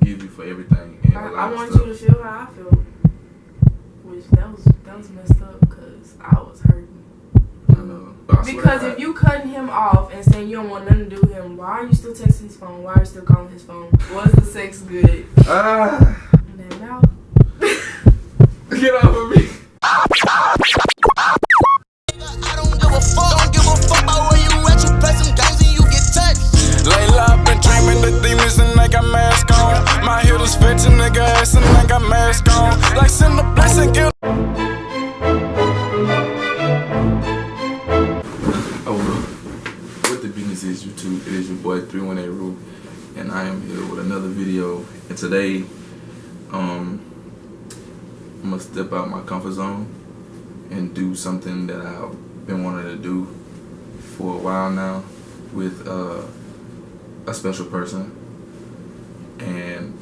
forgive you for everything. And I want you to feel how I feel, which that was messed up because I was hurting. I know. Because if you cutting him off and saying you don't want nothing to do with him, why are you still texting his phone? Why are you still calling his phone? Was the sex good? Now. Get off of me. I don't give a fuck about where you at. You play some games and you get touched. Lately I've been dreaming the demons and they got mask on. My hitters fetching nigga ass and they got mask on. Like send a blessing, give. What the business is, YouTube? It is your boy 318 Roo, and I am here with another video. And today, I'm gonna step out my comfort zone and do something that I've been wanting to do for a while now with a special person. And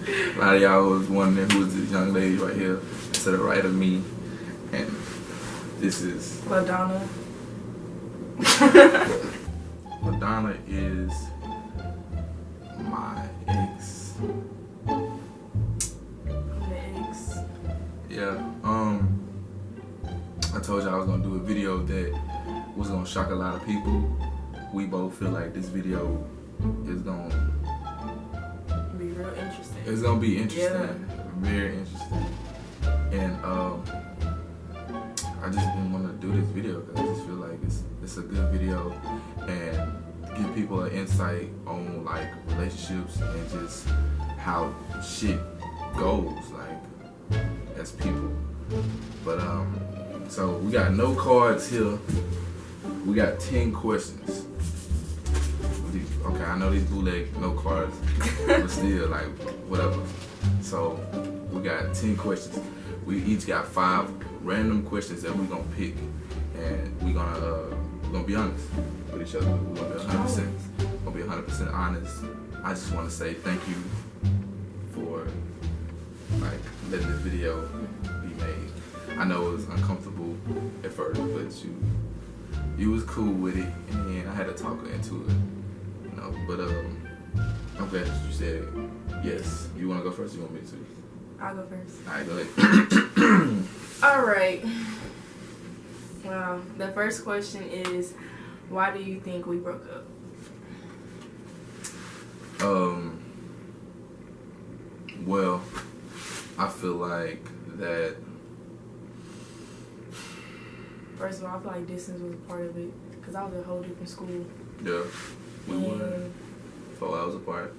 a lot of y'all was wondering who's this young lady right here to the right of me, and this is LaDonna. LaDonna is my ex. Yeah, I told you I was gonna do a video that was gonna shock a lot of people. We both feel like this video is gonna Be real interesting. It's gonna be interesting, Yeah. Very interesting. And I just didn't want to do this video because I just feel like it's a good video and give people an insight on like relationships and just how shit goes like as people. But so we got no cards here. We got 10 questions. Okay, I know these bootleg no cards, but still like whatever. So we got 10 questions. We each got 5 random questions that we're gonna pick, and we're gonna be honest with each other. We're gonna be 100% honest. I just want to say thank you for like letting this video be made. I know it was uncomfortable at first, but you was cool with it, and then I had to talk her into it, you know. But I'm glad that you said yes. You want to go first? Or you want me to? I'll go first. All right, go ahead. All right. Well, the first question is, why do you think we broke up? Well, I feel like that. First of all, I feel like distance was a part of it because I was at a whole different school. Yeah, we were 4 hours apart.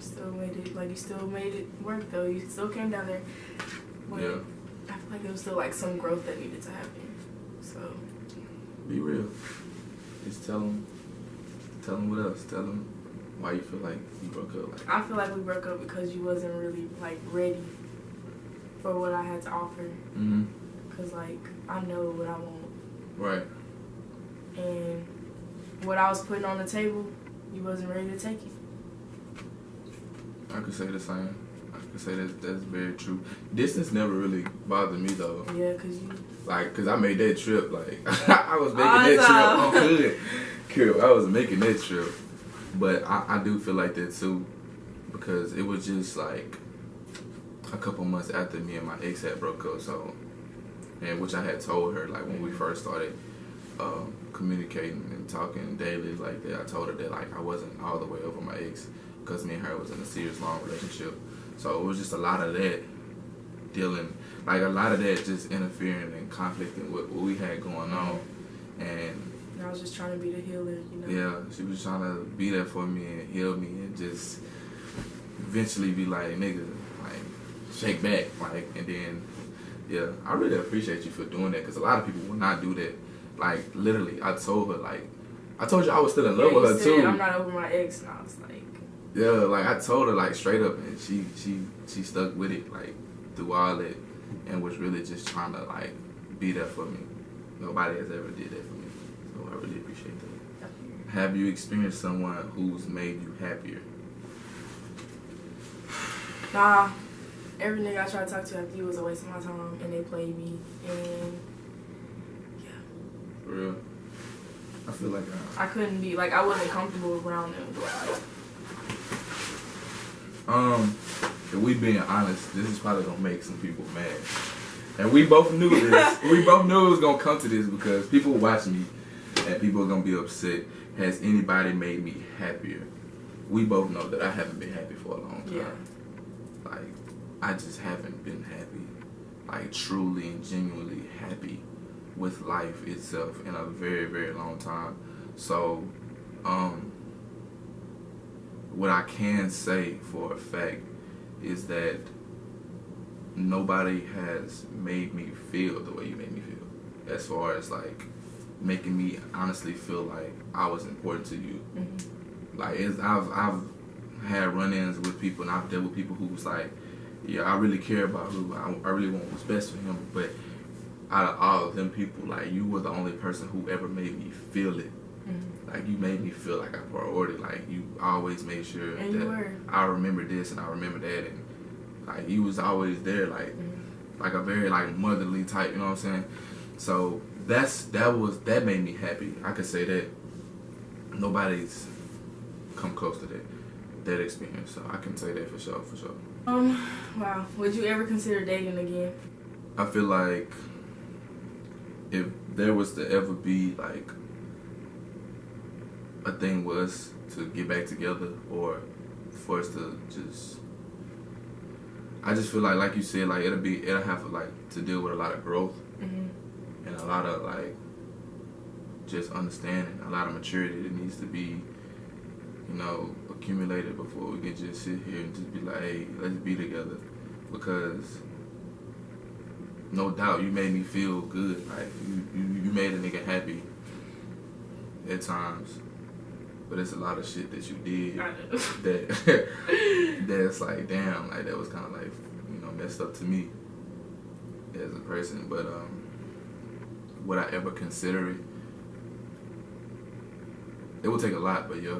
Still made it, like you still made it work though. You still came down there. But Yeah. I feel like there was still like some growth that needed to happen. So. Be real. Just tell them what else. Tell them why you feel like you broke up. Like, I feel like we broke up because you wasn't really like ready for what I had to offer. Mhm. Cause like I know what I want. Right. And what I was putting on the table, you wasn't ready to take it. I could say the same. I could say that's very true. Distance never really bothered me though. Yeah, cause you. Like, cause I made that trip. Like, I was making that trip on hood. I was making that trip. But I do feel like that too, because it was just like a couple months after me and my ex had broke up. So, and which I had told her like when we first started communicating and talking daily like that. I told her that like I wasn't all the way over my ex because me and her was in a serious long relationship. So it was just a lot of that dealing, like a lot of that just interfering and conflicting with what we had going on. And I was just trying to be the healer, you know. yeah, she was trying to be there for me and heal me and just eventually be like, nigga, like shake back, like, and then yeah, I really appreciate you for doing that because a lot of people will not do that. Like literally, I told her like, I told you I was still in love with her too. I'm not over my ex, and I was like. Yeah, like I told her like straight up, and she stuck with it like through all that, and was really just trying to like be there for me. Nobody has ever did that for me, so I really appreciate that. Have you experienced someone who's made you happier? Nah, every nigga I tried to talk to after you was a waste of my time, and they played me, and yeah. For real, I feel like I couldn't be like I wasn't comfortable around them. If we being honest, this is probably gonna make some people mad. And we both knew this. We both knew it was gonna come to this because people watch me and people are gonna be upset. Has anybody made me happier? We both know that I haven't been happy for a long time. Yeah. Like, I just haven't been happy. Like, truly and genuinely happy with life itself in a very, very long time. So, what I can say for a fact is that nobody has made me feel the way you made me feel. As far as like making me honestly feel like I was important to you. Mm-hmm. Like I've had run-ins with people and I've dealt with people who was like, yeah, I really care about who I really want what's best for him. But out of all of them people, like you were the only person who ever made me feel it. Mm-hmm. Like you made me feel like a priority. Like you always made sure and that I remember this and I remember that, and like you was always there, like like a very like motherly type. You know what I'm saying? So that made me happy. I could say that nobody's come close to that experience. So I can say that for sure. Wow. Would you ever consider dating again? I feel like if there was to ever be like a thing with us to get back together or for us to just, I just feel like you said, like it'll have like to deal with a lot of growth and a lot of like just understanding, a lot of maturity that needs to be, you know, accumulated before we can just sit here and just be like, hey, let's be together. Because no doubt you made me feel good. Like you made a nigga happy at times. But it's a lot of shit that you did that's like, damn, like that was kind of like, you know, messed up to me as a person. But would I ever consider it? It would take a lot, but yeah,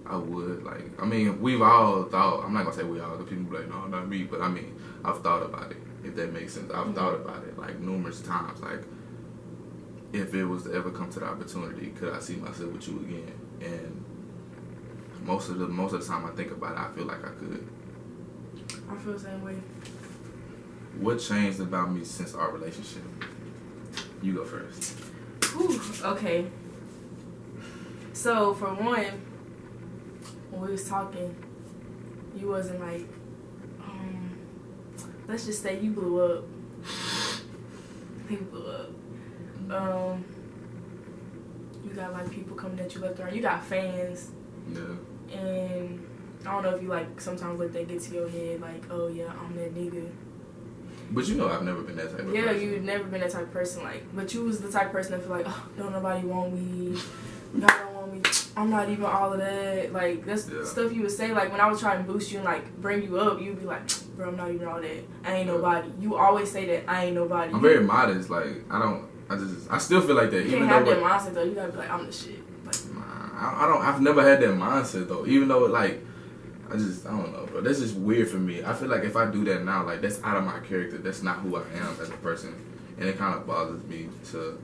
I would. Like, I mean, we've all thought, I'm not gonna say we all, the people be like, no, not me, but I mean, I've thought about it, if that makes sense. I've thought about it like numerous times. Like, if it was to ever come to the opportunity, could I see myself with you again? And most of the time I think about it, I feel like I could. I feel the same way. What changed about me since our relationship? You go first. Whew, okay. So for one, when we was talking, you wasn't like, let's just say you blew up. You blew up. You got like people coming at you left and right. You got fans. Yeah. And I don't know if you like sometimes let that get to your head, like, oh yeah, I'm that nigga. But you know I've never been that type of person. Yeah, you've never been that type of person. Like, but you was the type of person that feel like, oh, don't nobody want me. Y'all don't want me. I'm not even all of that. Like, that's stuff you would say. Like, when I was trying to boost you and, like, bring you up, you'd be like, bro, I'm not even all that. I ain't nobody. You always say that, I ain't nobody. I'm very modest. Like, I still feel like that. You can't have that mindset, though. You gotta be like, I'm the shit. Like, I've never had that mindset, though. Even though, like, I don't know, bro. That's just weird for me. I feel like if I do that now, like, that's out of my character. That's not who I am as a person. And it kind of bothers me to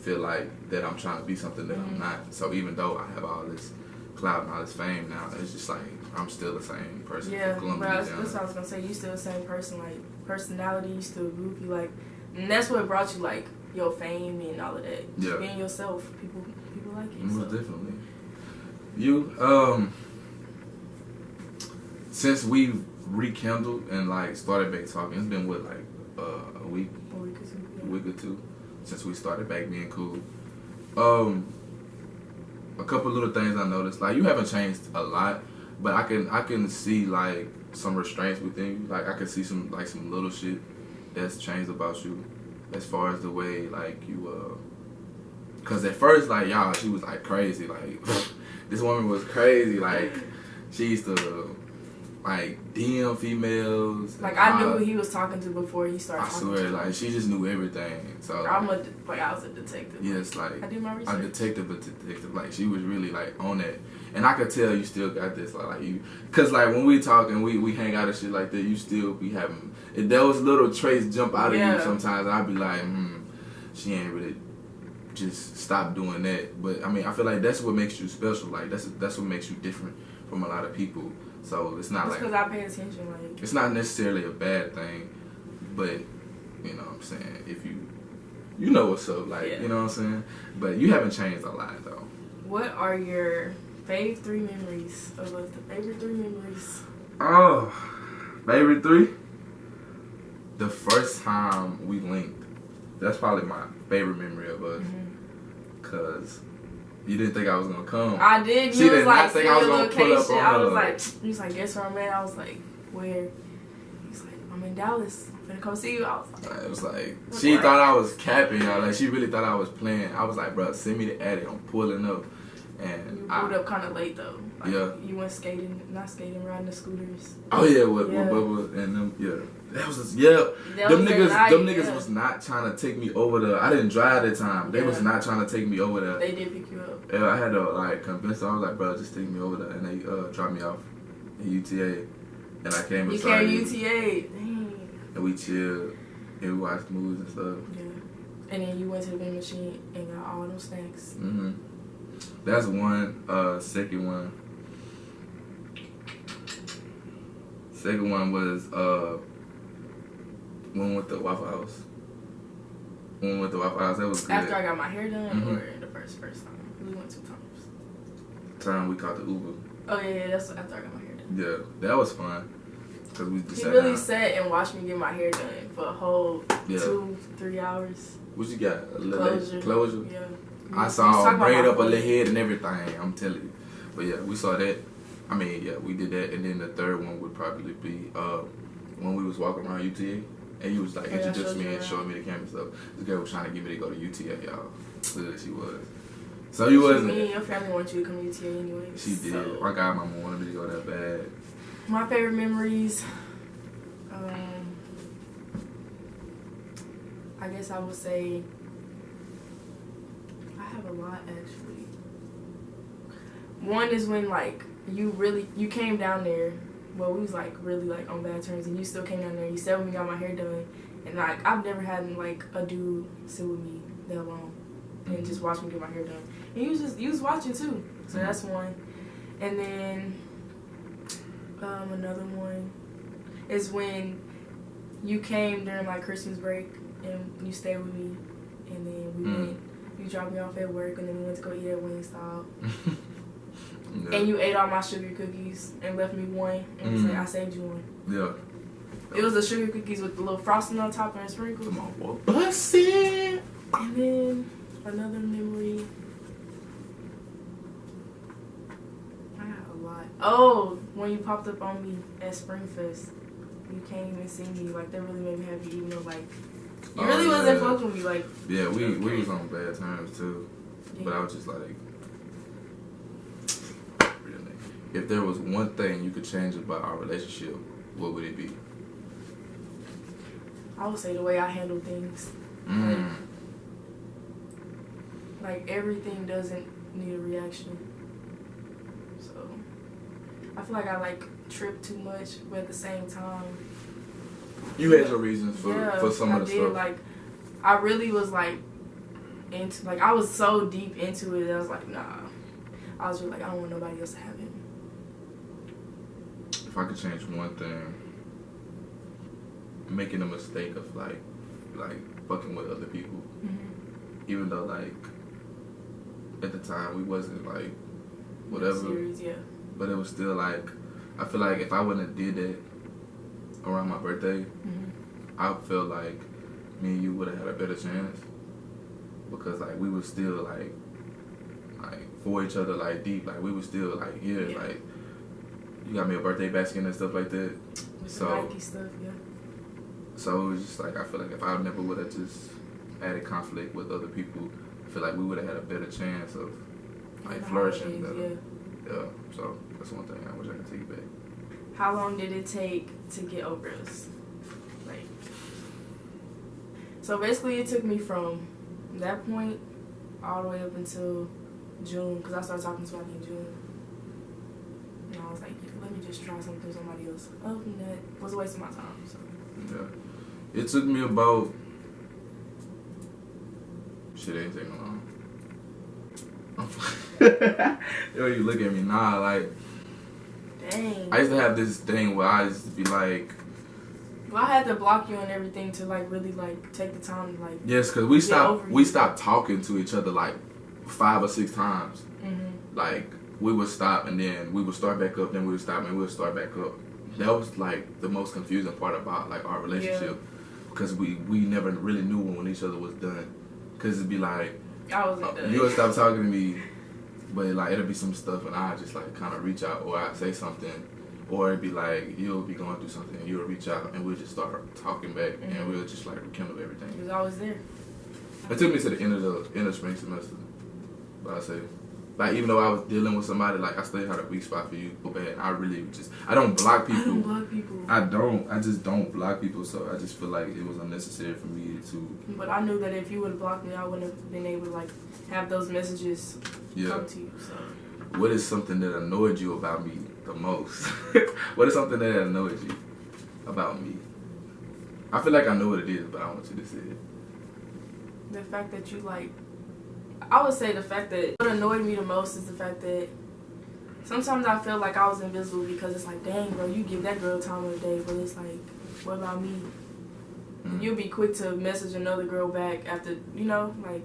feel like that I'm trying to be something that I'm not. So even though I have all this clout and all this fame now, it's just like I'm still the same person. Yeah, but that's what I was gonna say. You still the same person. Like, personality, you still goofy. Like, and that's what brought you, like, your fame and all of that. Yeah. Being yourself, people like you. Most So. definitely. You, since we've rekindled and like started back talking, it's been what, like a week? A week or two. Yeah. A week or two since we started back being cool. A couple little things I noticed. Like, you haven't changed a lot, but I can see like some restraints within you. Like, I can see some little shit that's changed about you, as far as the way like you cause at first, like, y'all, she was like crazy. Like, this woman was crazy. Like, she used to like DM females. Like, I knew who he was talking to before he started talking to I swear, like, she just knew everything. So I was a detective. Yes, like, I did my research. A detective. Like, she was really like on that, and I could tell you still got this. Like you, cause like when we talk and we hang out and shit like that, you still be having those little traits jump out of you sometimes. And I'd be like, she ain't really just stop doing that. But I mean, I feel like that's what makes you special. Like that's what makes you different from a lot of people. So it's not because I pay attention. Like it's not necessarily a bad thing, but you know what I'm saying, if you know what's up, like you know what I'm saying. But you haven't changed a lot though. What are your favorite 3 memories of us? The favorite 3 memories. Oh, favorite 3. The first time we linked. That's probably my favorite memory of us. Cause you didn't think I was gonna come. I did. She You did was not like, think I was gonna pull up on I was her. like, he was like, guess where I'm at? I was like, where? He's like, I'm in Dallas. I'm gonna come see you. I was like, it was like she thought I was capping, y'all. Like she really thought I was playing. I was like, bro, send me the attic. I'm pulling up. And you pulled up kind of late though. Like, yeah. You went skating, not skating, riding the scooters. Oh yeah, with Bubba and them. Yeah, that was them niggas was not trying to take me over the. I didn't drive that time. They was not trying to take me over there. They did pick you up. Yeah, I had to like convince them. I was like, bro, just take me over there, and they dropped me off at UTA, and I came. You came UTA, dang. And we chilled, and we watched movies and stuff. Yeah, and then you went to the vending machine and got all them snacks. That's one. Second one was one with the Waffle House. That was good. After I got my hair done, or the first time? We went 2 times. Time we caught the Uber. Oh yeah, that's after I got my hair done. Yeah, that was fun. Cause we just he really sat and watched me get my hair done for a whole 2-3 hours. What you got? A little closure? Yeah. I saw him braid up a little head and everything. I'm telling you. But yeah, we saw that. I mean, yeah, we did that. And then the third one would probably be when we was walking around UTA. And he was like introducing me and showing me the camera stuff. This girl was trying to get me to go to UTA, y'all. Good, she was. So you wasn't. Me and your family wanted you to come to UTA anyway. She did. So. My godmama wanted me to go that bad. My favorite memories. I guess I would say I have a lot actually. One is when like you came down there. Well, we was like really like on bad terms, and you still came down there. You sat with me, got my hair done, and like I've never had like a dude sit with me that long and just watch me get my hair done. And you was watching too, so that's one. And then another one is when you came during like Christmas break and you stayed with me, and then we went. You dropped me off at work, and then we went to go eat at Wingstop. Yeah. And you ate all my sugar cookies and left me one, and was like, I saved you one. Yeah. It was the sugar cookies with the little frosting on top and sprinkles. Come on, boy. Bust it! And then another memory. I got a lot. Oh, when you popped up on me at Springfest. You came and seen me. Like, that really made me happy, even though, like, you really wasn't fucking with me. Like, yeah, we was on bad terms, too. Yeah. But I was just like, if there was one thing you could change about our relationship, what would it be? I would say the way I handle things. Like everything doesn't need a reaction. So I feel like I like trip too much, but at the same time, you had your reasons for some of the stuff. Like I really was like into, like I was so deep into it. I was like, nah. I was just like, I don't want nobody else to have it. If I could change one thing, making a mistake of like fucking with other people, even though like at the time we wasn't like whatever, serious, yeah. But it was still like, I feel like if I wouldn't have did that around my birthday, I feel like me and you would have had a better chance, because like we was still like for each other, like deep, like we was still like like. You got me a birthday basket and stuff like that. With some Nike stuff, yeah. So it was just like, I feel like if I never would have just added conflict with other people, I feel like we would have had a better chance of like flourishing. Yeah. So that's one thing I wish I could take back. How long did it take to get over us? Like, so basically it took me from that point all the way up until June, because I started talking to somebody in June. And I was like, let me just try something with somebody else. Other than that, it was a waste of my time. So. Yeah. It took me about, Shit ain't taking long. Yo, you look at me now, like. Dang. I used to have this thing where I used to be like. Well, I had to block you and everything to like really like take the time to like. Yes, because we stopped talking to each other like 5 or 6 times. Mm-hmm. Like we would stop and then we would start back up, then we would stop and we would start back up. That was like the most confusing part about like our relationship, because we never really knew when each other was done. Because it'd be like, I wasn't done. You would stop talking to me, but like it'll be some stuff and I just like kind of reach out or I say something, or it'd be like you'll be going through something and you'll reach out and we'll just start talking back, mm-hmm. and we'll just like rekindle everything. He was always there. It took me to the end of spring semester, but I say. Like, even though I was dealing with somebody, like, I still had a weak spot for you so bad. I don't block people. I don't block people. I just don't block people, so I just feel like it was unnecessary for me to. But I knew that if you would have blocked me, I wouldn't have been able to, like, have those messages come to you, so. What is something that annoyed you about me the most? What is something that annoyed you about me? I feel like I know what it is, but I want you to say it. The fact that you, like, I would say the fact that what annoyed me the most is the fact that sometimes I feel like I was invisible, because it's like, dang, bro, you give that girl time of the day, but it's like, what about me? Mm-hmm. You'll be quick to message another girl back after, you know, like,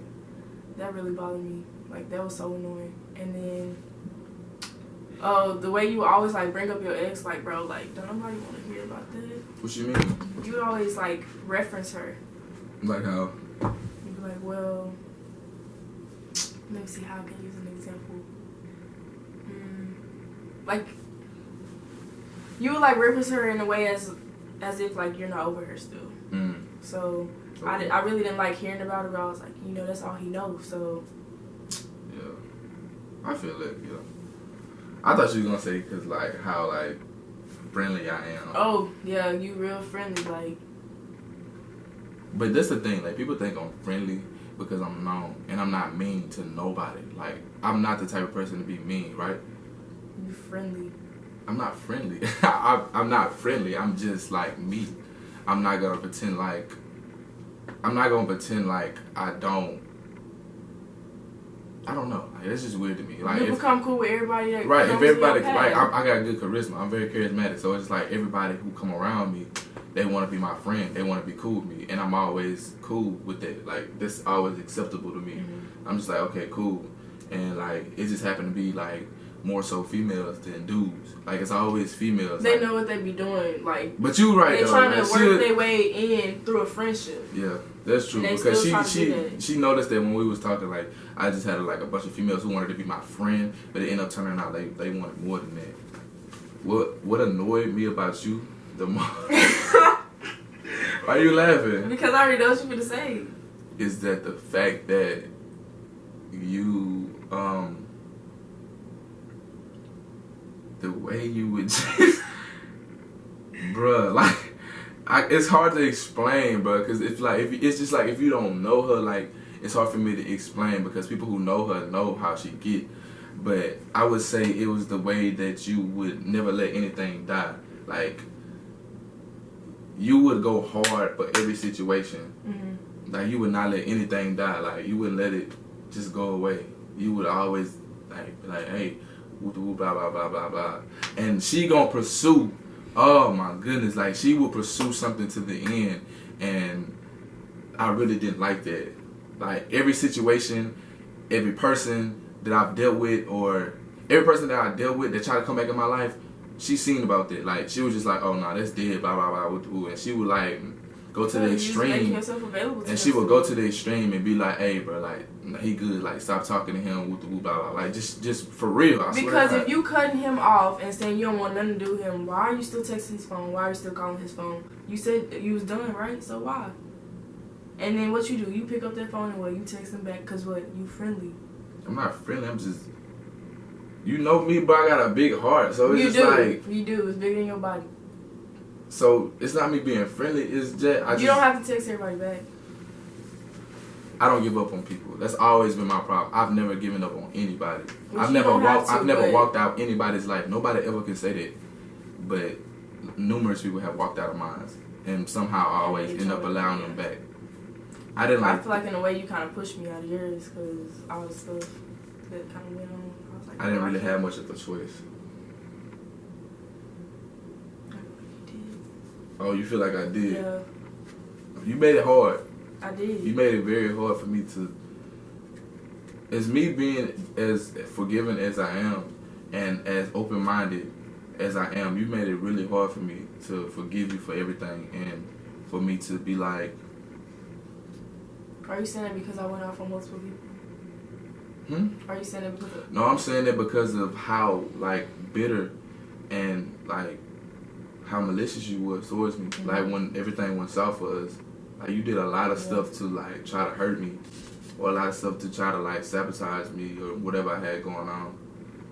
that really bothered me. Like, that was so annoying. And then, the way you always, like, bring up your ex, like, bro, like, don't nobody want to hear about that. What you mean? You would always, like, reference her. Like how? You'd be like, well, let me see how I can use an example. Like, you would like reference her in a way as if like you're not over her still. So okay. I really didn't like hearing about it, but I was like, you know, that's all he knows. So yeah, I feel it. Yeah, I thought you was gonna say because like how like friendly I am. Oh yeah, you real friendly, like. But that's the thing, like people think I'm friendly because I'm known, and I'm not mean to nobody. Like, I'm not the type of person to be mean, right? You friendly. I'm not friendly. I'm not friendly. I'm just like me. I'm not gonna pretend like I don't know. Like, it's just weird to me. Like, you become cool with everybody. That right. If everybody, like, I got good charisma. I'm very charismatic. So it's like everybody who come around me, they want to be my friend. They want to be cool with me, and I'm always cool with it. Like, this always acceptable to me. Mm-hmm. I'm just like, okay, cool, and like it just happened to be like more so females than dudes. Like, it's always females. They like, know what they be doing. Like, but you right. They trying to work their way in through a friendship. Yeah, that's true. Because she noticed that when we was talking, like I just had like a bunch of females who wanted to be my friend, but it ended up turning out they wanted more than that. What annoyed me about you the most? Why are you laughing? Because I already know what you're gonna say. Is that the fact that you the way you would just bruh, like it's hard to explain, bruh, because it's just like if you don't know her, like it's hard for me to explain, because people who know her know how she get. But I would say it was the way that you would never let anything die. Like, you would go hard for every situation. Mm-hmm. Like, you would not let anything die. Like, you wouldn't let it just go away. You would always like, hey, blah blah blah blah blah, and she gonna pursue. Oh my goodness, like she would pursue something to the end, and I really didn't like that. Like, every situation, every person that I've dealt with, or every person that I dealt with that tried to come back in my life, she seen about that. Like, she was just like, oh no, that's dead, blah blah blah, and she would like go to the extreme, and she would go to the extreme and be like, hey bro, like he good, like stop talking to him, blah blah, like just for real. I because swear if you cutting him off and saying you don't want nothing to do with him, why are you still texting his phone? Why are you still calling his phone? You said you was done, right? So why? And then what you do? You pick up that phone and what? You text him back because what? You friendly? I'm not friendly. I'm just, you know me, but I got a big heart, so it's like you do. It's bigger than your body. So it's not me being friendly. It's just you don't have to text everybody back. I don't give up on people. That's always been my problem. I've never given up on anybody. I've never walked out anybody's life. Nobody ever can say that, but numerous people have walked out of mine, and somehow I always end up allowing them back. I didn't like. I feel like in a way you kind of pushed me out of yours because all the stuff that kind of went on. I was like, I didn't really have much of a choice. Oh, you feel like I did? Yeah. You made it hard. I did. You made it very hard for me to. As me being as forgiving as I am, and as open-minded as I am, you made it really hard for me to forgive you for everything, and for me to be like. Are you saying it because I went off on multiple people? Are you saying it because of... No, I'm saying it because of how, like, bitter and, like, how malicious you was towards me. Mm-hmm. Like, when everything went south for us, like, you did a lot of stuff to, like, try to hurt me. Or a lot of stuff to try to, like, sabotage me or whatever I had going on.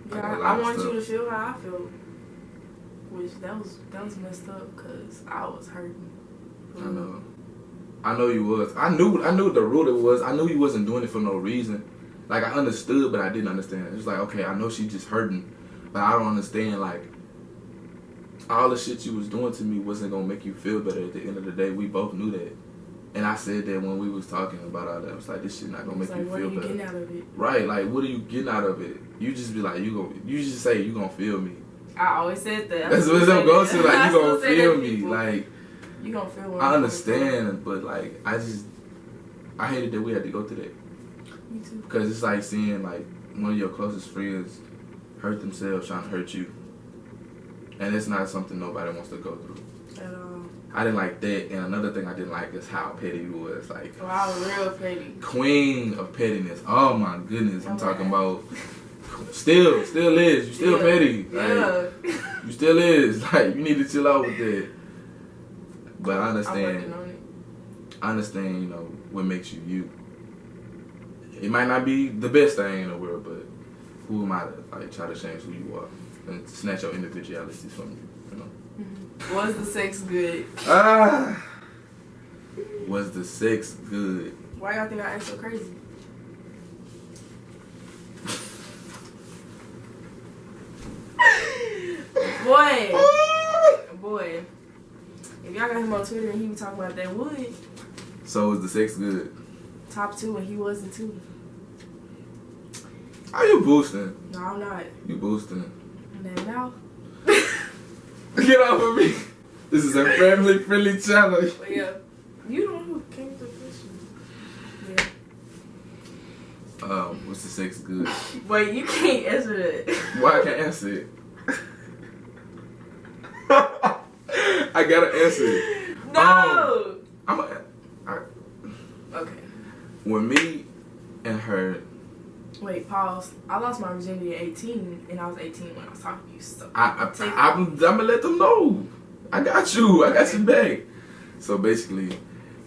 Like, Yeah, I want you to feel how I feel. Which, that was messed up because I was hurting. I know you was. I knew the root it was. I knew you wasn't doing it for no reason. Like, I understood, but I didn't understand. It was like, okay, I know she just hurting, but I don't understand, like, all the shit you was doing to me wasn't gonna make you feel better at the end of the day. We both knew that. And I said that when we was talking about all that. I was like, this shit not gonna make you feel better. What are you getting out of it? Right, like, what are you getting out of it? You just be like, you just say you gonna feel me. I always said that. That's what I'm going to, like, you gonna feel me. Like, you gonna feel what I understand, but, like, I hated that we had to go through that. Me too. Because it's like seeing, like, one of your closest friends hurt themselves trying to hurt you. And it's not something nobody wants to go through. At all. I didn't like that. And another thing I didn't like is how petty you was. Like, wow, real petty. Queen of pettiness. Oh, my goodness. I'm talking about... Still is. You still petty. Like, you still is. Like, you need to chill out with that. But I understand. I'm working on it. I understand, you know, what makes you you. It might not be the best thing in the world, but who am I to, like, try to change who you are and snatch your individuality from you, you know? Mm-hmm. Was the sex good? Was the sex good? Why y'all think I act so crazy? Boy. If y'all got him on Twitter and he was talking about that wood. So was the sex good? Top 2 and he wasn't 2. Are you boosting? No, I'm not. You boosting. And then now. Get off of me. This is a family-friendly challenge. But yeah, you the one who came to the question. Yeah. Was the sex good? Wait, you can't answer that. Why I can't answer it? I gotta answer it. No. Okay. When me and her. Wait, pause. I lost my virginity at 18, and I was 18 when I was talking to you. So I'm gonna let them know. I got you. I got you back. So basically,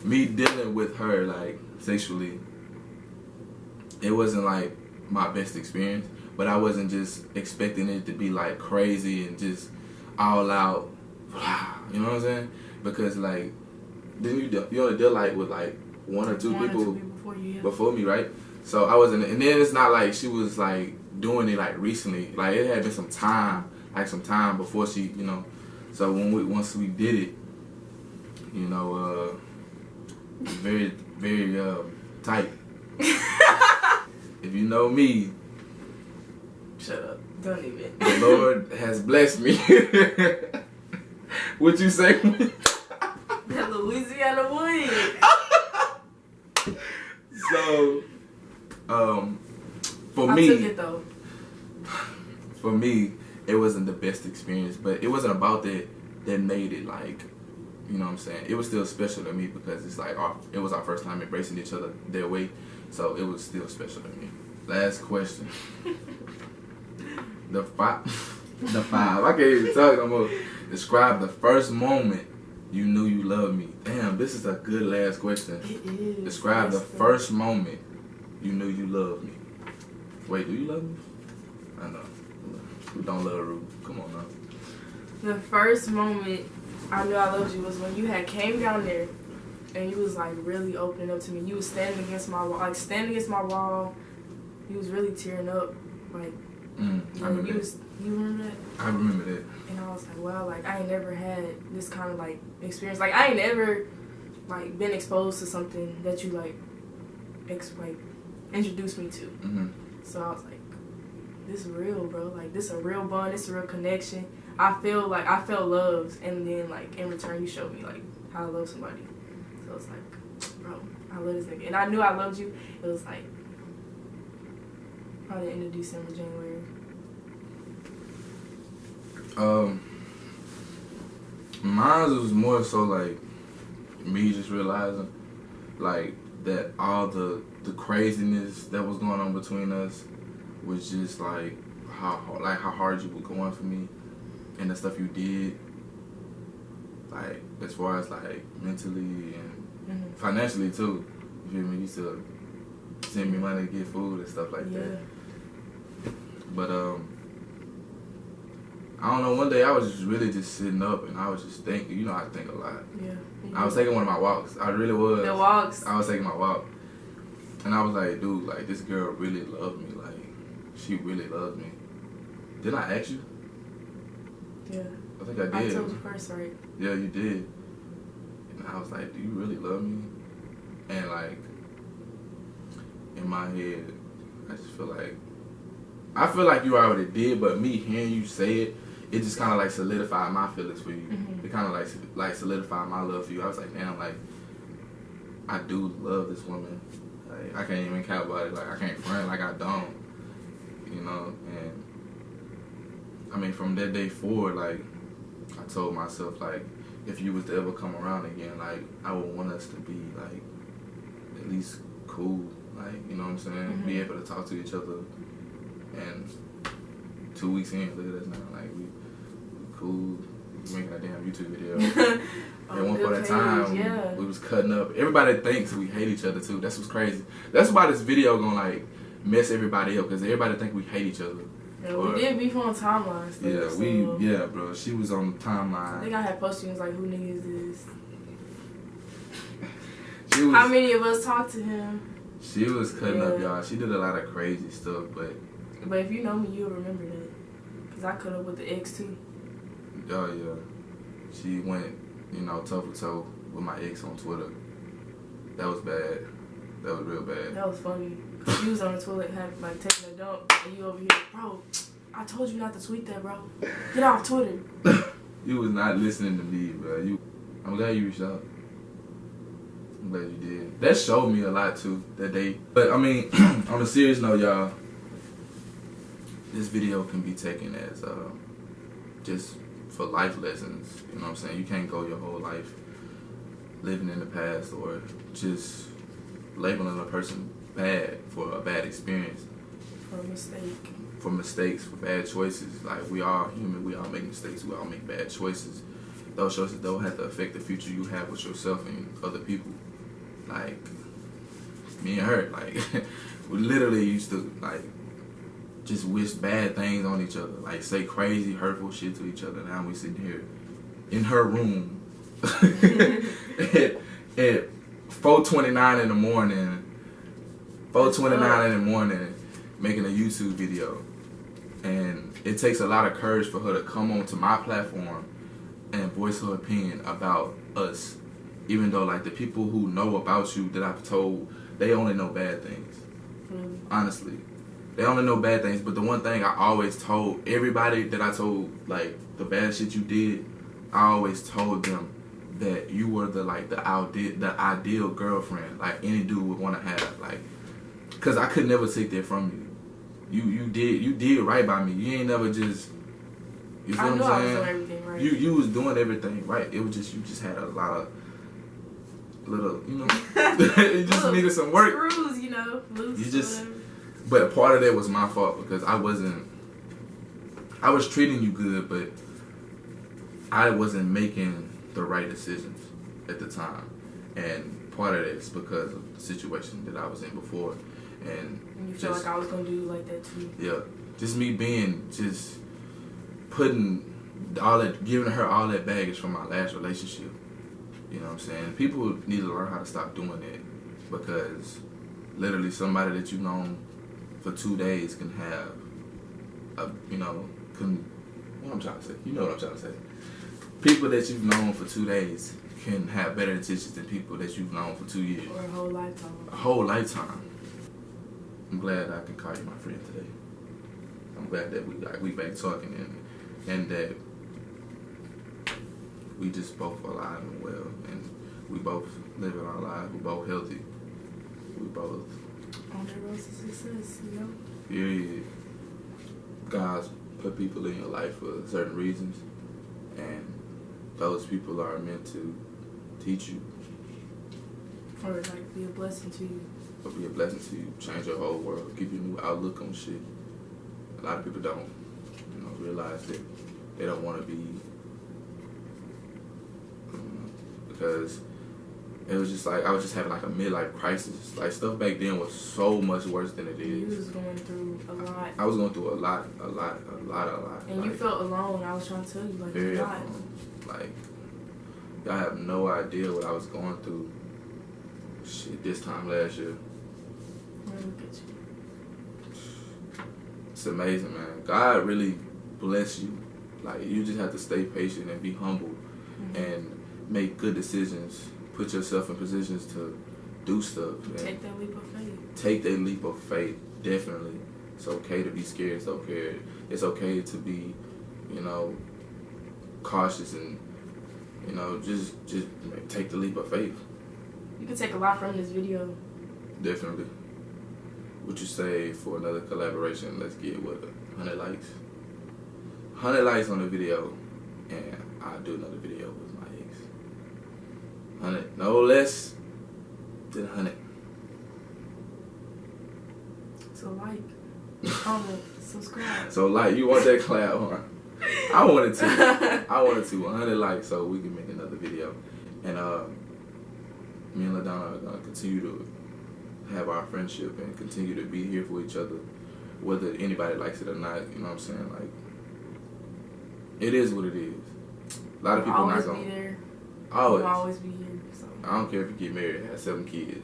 me dealing with her, like, sexually, it wasn't like my best experience, but I wasn't just expecting it to be like crazy and just all out. You know what I'm saying? Because, like, then you only deal like with like one or two people before me, right? So I wasn't, and then it's not like she was like doing it like recently. Like, it had been some time before she, you know. So once we did it, you know, very, very tight. If you know me, shut up. Don't even. The Lord has blessed me. What you say? That Louisiana wood. So, for I me, took it though. For me, it wasn't the best experience, but it wasn't about that made it like, you know what I'm saying? It was still special to me because it's like it was our first time embracing each other their way, so it was still special to me. Last question. The five. I can't even talk no more. Describe the first moment you knew you loved me. Damn, this is a good last question. It is. Describe the first moment you knew you loved me. Wait, do you love me? I know. Who don't love Ruth? Come on now. The first moment I knew I loved you was when you had came down there and you was like really opening up to me. You was standing against my wall, You was really tearing up, like. I remember that. You remember that? I remember that. And I was like, wow, like I ain't never had this kind of like experience. Like I ain't never like been exposed to something that you like introduced me to. Mm-hmm. So I was like, this is real, bro. Like, this is a real bond. This is a real connection. I felt loved, and then like in return you showed me like how to love somebody. So it's like, bro, I love this nigga, and I knew I loved you. It was like probably the end of December, January. Mine was more so like me just realizing like that all the craziness that was going on between us was just like how hard you were going for me and the stuff you did, like as far as like mentally and financially too. You feel me? You used to send me money to get food and stuff like that. But I don't know, one day I was just really just sitting up and I was just thinking, you know, I think a lot. Yeah. I was taking one of my walks. I really was. The walks. I was taking my walk. And I was like, dude, like this girl really loved me. Like, she really loves me. Didn't I ask you? Yeah. I think I did. I told you first, right? Yeah, you did. And I was like, do you really love me? And like, in my head, I just feel like you already did, but me hearing you say it, it just kind of like solidified my feelings for you. It kind of like solidified my love for you. I was like, damn, like I do love this woman. Like I can't even care about it. Like I can't front like I don't, you know. And I mean, from that day forward, like I told myself, like if you was to ever come around again, like I would want us to be like at least cool, like you know what I'm saying, be able to talk to each other. And 2 weeks in, look at us now, like we cool, we making a damn YouTube video. At one point in time, we was cutting up. Everybody thinks we hate each other too. That's what's crazy. That's why this video gonna like mess everybody up, because everybody think we hate each other. Yeah, we did beef on the timeline. Yeah, bro. She was on the timeline. I think I had posted and was like, who nigga is this? She was, how many of us talked to him? She was cutting up, y'all. She did a lot of crazy stuff, but if you know me, you'll remember that. Because I cut up with the ex too. Oh, yeah. She went, you know, toe for toe with my ex on Twitter. That was bad. That was real bad. That was funny. You was on the toilet, had like taking a dump, and you over here, bro. I told you not to tweet that, bro. Get off Twitter. You was not listening to me, bro. I'm glad you reached out. I'm glad you did. That showed me a lot too that day. But I mean, on a serious note, y'all, this video can be taken as just for life lessons. You know what I'm saying? You can't go your whole life living in the past or just labeling a person bad for a bad experience. For a mistake. For mistakes, for bad choices. Like, we are human, we all make mistakes, we all make bad choices. Those choices don't have to affect the future you have with yourself and other people. Like, me and her, like, we literally used to, like, just wish bad things on each other. Like, say crazy, hurtful shit to each other. Now we sitting here in her room at 4:29 in the morning, 4:29 in the morning, making a YouTube video. And it takes a lot of courage for her to come onto my platform and voice her opinion about us. Even though, like, the people who know about you that I've told, they only know bad things. Honestly. They only know bad things. But the one thing I always told everybody that I told, like, the bad shit you did, I always told them that you were the ideal girlfriend, like, any dude would want to have. Like, because I could never take that from you. You did right by me. You ain't never just, you feel what I'm saying? I was doing everything right. You was doing everything right. It was just, you just had a lot of little, you know, it just needed some work. Screws, you know, loose. You just, but part of that was my fault because I was treating you good, but I wasn't making the right decisions at the time. And part of that is because of the situation that I was in before. And you feel like I was going to do you like that too. Yeah. Just me just putting giving her all that baggage from my last relationship. You know what I'm saying? People need to learn how to stop doing that, because literally somebody that you've known for 2 days can have what I'm trying to say. You know what I'm trying to say. People that you've known for 2 days can have better intentions than people that you've known for 2 years. Or a whole lifetime. A whole lifetime. I'm glad I can call you my friend today. I'm glad that we back talking and that we just both alive and well, and we both living our lives. We both healthy. We both on the road to success, you know. Period. God's put people in your life for certain reasons, and those people are meant to teach you. Or like be a blessing to you. Or be a blessing to you, change your whole world, give you a new outlook on shit. A lot of people don't, realize that they don't want to be, because it was just like, I was just having like a midlife crisis. Like stuff back then was so much worse than it is. You was going through a lot. I was going through a lot. And like, you felt alone. I was trying to tell you, like, very you're not. alone. Like, y'all have no idea what I was going through. Shit, this time last year. Look at you. It's amazing, man. God really bless you. Like, you just have to stay patient and be humble and make good decisions. Put yourself in positions to do stuff. Take that leap of faith. Take that leap of faith, definitely. It's okay to be scared. It's okay. It's okay to be, cautious and, just take the leap of faith. You can take a lot from this video. Definitely. What you say for another collaboration? Let's get 100 likes. 100 likes on the video, and I'll do another video with my ex. 100, no less than 100. So like, comment, subscribe. So like, you want that collab, huh? I wanted to 100 likes so we can make another video, and me and LaDonna are gonna continue to have our friendship and continue to be here for each other, whether anybody likes it or not. You know what I'm saying? Like, it is what it is. A lot of people not gonna be there. always. You'll always be here. So. I don't care if you get married and have 7 kids.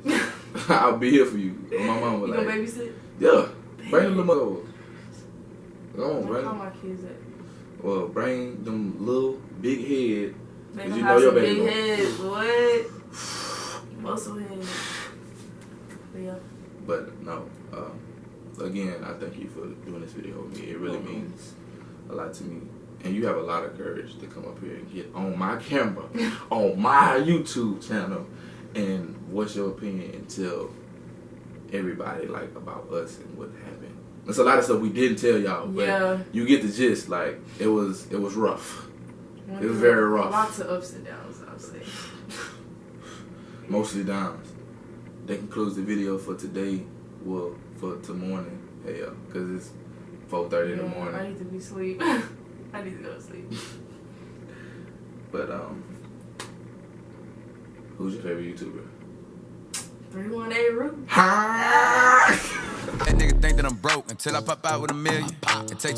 I'll be here for you. My mom was you like, gonna babysit? yeah, bring the little mother over. Go on, Where bring. call my kids at? Well, bring them little big head. They Cause gonna you have know your some baby big gonna- heads, what? Muscle head. But yeah. But no, again, I thank you for doing this video with me. It really means a lot to me. And you have a lot of courage to come up here and get on my camera, on my YouTube channel, and voice your opinion and tell everybody like about us and what happened. There's a lot of stuff we didn't tell y'all, but you get the gist. Like, it was rough. It was very rough. Lots of ups and downs, I'll say. Mostly downs. That concludes the video for today. Well, for morning. Hey, because it's 4:30 in the morning. I need to be asleep. I need to go to sleep. But who's your favorite YouTuber? 318 Root. That nigga think that I'm broke until I pop out with $1 million. It takes